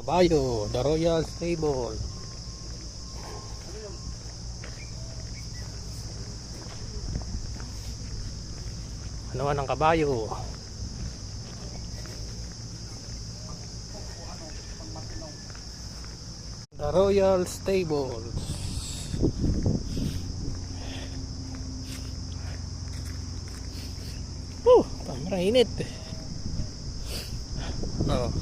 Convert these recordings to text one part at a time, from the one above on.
kabayo, the Royal Stable. Ano ng kabayo? The Royal Stables. Tamang init. Oh.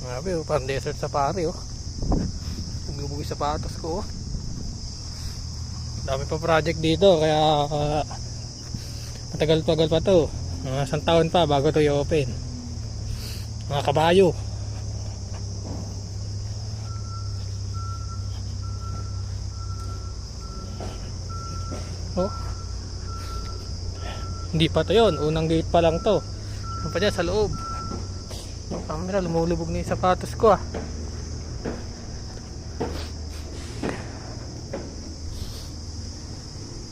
Grabe, parang desert safari oh. Nagbubugay sapatos ko oh. Dami pa project dito kaya matagal-tagal pa to. Isang taon pa bago to i-open. Mga kabayo. Oh. Hindi pa to yun. Unang gate pa lang to. Ano pa dyan sa loob. Yung camera lumulubog na yung sapatos ko ah.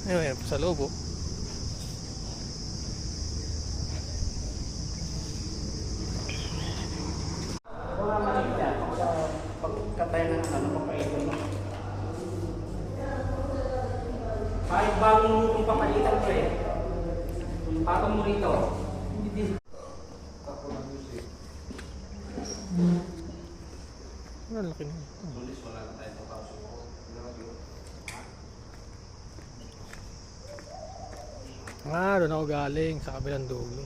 Ayun pa sa loob oh. Pagkatayan ng ano papaitan mo. Kahit bagong kung papaitan ko eh. Patong mo rito. Hindi din. Ang laki na. Doon ako galing sa kabilang dulo.